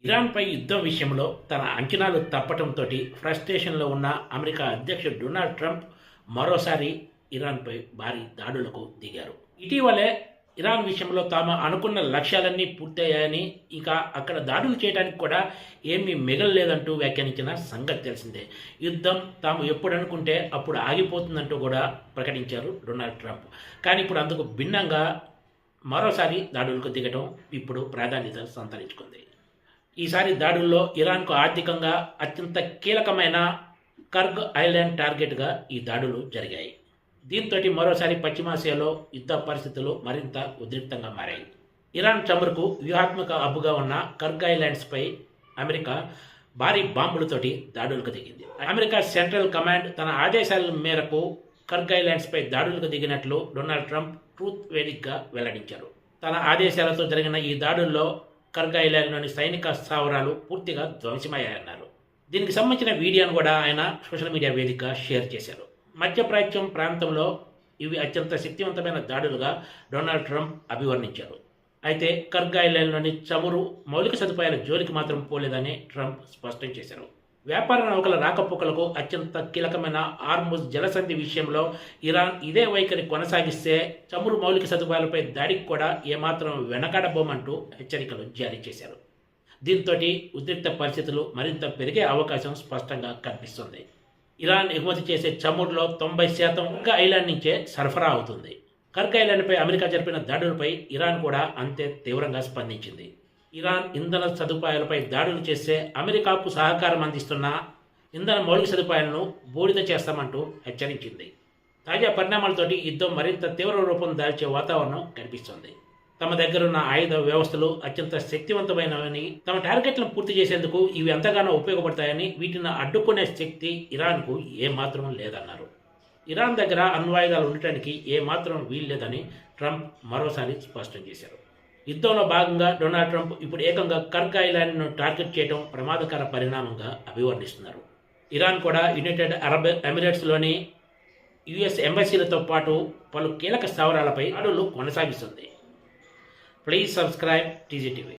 ఇరాన్పై యుద్ధం విషయంలో తన అంచనాలు తప్పటంతో ఫ్రస్ట్రేషన్లో ఉన్న అమెరికా అధ్యక్షుడు డొనాల్డ్ ట్రంప్ మరోసారి ఇరాన్పై భారీ దాడులకు దిగారు. ఇటీవలే ఇరాన్ విషయంలో తాము అనుకున్న లక్ష్యాలన్నీ పూర్తయ్యాయని, ఇక అక్కడ దాడులు చేయడానికి కూడా ఏమీ మిగలలేదంటూ వ్యాఖ్యానించిన సంగతి తెలిసిందే. యుద్ధం తాము ఎప్పుడు అనుకుంటే అప్పుడు ఆగిపోతుందంటూ కూడా ప్రకటించారు డొనాల్డ్ ట్రంప్. కానీ ఇప్పుడు అందుకు భిన్నంగా మరోసారి దాడులకు దిగటం ఇప్పుడు ప్రాధాన్యత సంతరించుకుంది. ఈసారి దాడుల్లో ఇరాన్కు ఆర్థికంగా అత్యంత కీలకమైన కర్గ్ ఐలాండ్ టార్గెట్గా ఈ దాడులు జరిగాయి. దీంతో మరోసారి పశ్చిమాసియాలో యుద్ధ పరిస్థితులు మరింత ఉద్రిక్తంగా మారాయి. ఇరాన్ చమురుకు వ్యూహాత్మక హబ్బుగా ఉన్న కర్గ్ ఐలాండ్స్పై అమెరికా భారీ బాంబులతోటి దాడులకు దిగింది. అమెరికా సెంట్రల్ కమాండ్ తన ఆదేశాల మేరకు కర్గ్ ఐలాండ్స్పై దాడులకు దిగినట్లు డొనాల్డ్ ట్రంప్ ట్రూత్ వేదికగా వెల్లడించారు. తన ఆదేశాలతో జరిగిన ఈ దాడుల్లో కర్గ్ ఐలాండ్లోని సైనిక స్థావరాలు పూర్తిగా ధ్వంసమయ్యాయన్నారు. దీనికి సంబంధించిన వీడియోను కూడా ఆయన సోషల్ మీడియా వేదికగా షేర్ చేశారు. మధ్యప్రాచ్యం ప్రాంతంలో ఇవి అత్యంత శక్తివంతమైన దాడులుగా డొనాల్డ్ ట్రంప్ అభివర్ణించారు. అయితే కర్గ్ ఐలాండ్లోని చమురు మౌలిక సదుపాయాల జోలికి మాత్రం పోలేదని ట్రంప్ స్పష్టం చేశారు. వ్యాపార నౌకల రాకపోకలకు అత్యంత కీలకమైన హార్ముజ్ జలసంధి విషయంలో ఇరాన్ ఇదే వైఖరి కొనసాగిస్తే చమురు మౌలిక సదుపాయాలపై దాడికి కూడా ఏమాత్రం వెనకాడబోమంటూ హెచ్చరికలు జారీ చేశారు. దీంతో ఉద్రిక్త పరిస్థితులు మరింత పెరిగే అవకాశం స్పష్టంగా కనిపిస్తుంది. ఇరాన్ ఎగుమతి చేసే చమురులో 90% కర్గ్ ఐలాండ్ నుంచే సరఫరా అవుతుంది. కర్గ్ ఐలాండ్పై అమెరికా జరిపిన దాడులపై ఇరాన్ కూడా అంతే తీవ్రంగా స్పందించింది. ఇరాన్ ఇంధన సదుపాయాలపై దాడులు చేస్తే అమెరికాకు సహకారం అందిస్తున్న ఇంధన మౌలిక సదుపాయాలను బూడిద చేస్తామంటూ హెచ్చరించింది. తాజా పరిణామాలతోటి యుద్ధం మరింత తీవ్ర రూపం దాల్చే వాతావరణం కనిపిస్తుంది. తమ దగ్గరున్న ఆయుధ వ్యవస్థలు అత్యంత శక్తివంతమైనవని, తమ టార్గెట్లను పూర్తి చేసేందుకు ఇవి ఎంతగానో ఉపయోగపడతాయని, వీటిని అడ్డుకునే శక్తి ఇరాన్కు ఏమాత్రం లేదన్నారు. ఇరాన్ దగ్గర అణ్వాయుధాలు ఉండటానికి ఏమాత్రం వీల్లేదని ట్రంప్ మరోసారి స్పష్టం చేశారు. యుద్ధంలో భాగంగా డొనాల్డ్ ట్రంప్ ఇప్పుడు ఏకంగా కర్గ్ ఐలాండ్ను టార్గెట్ చేయడం ప్రమాదకర పరిణామంగా అభివర్ణిస్తున్నారు. ఇరాన్ కూడా యునైటెడ్ అరబ్ ఎమిరేట్స్లోని యుఎస్ ఎంబసీలతో పాటు పలు కీలక స్థావరాలపై దాడులు కొనసాగిస్తుంది. Please subscribe TGTV.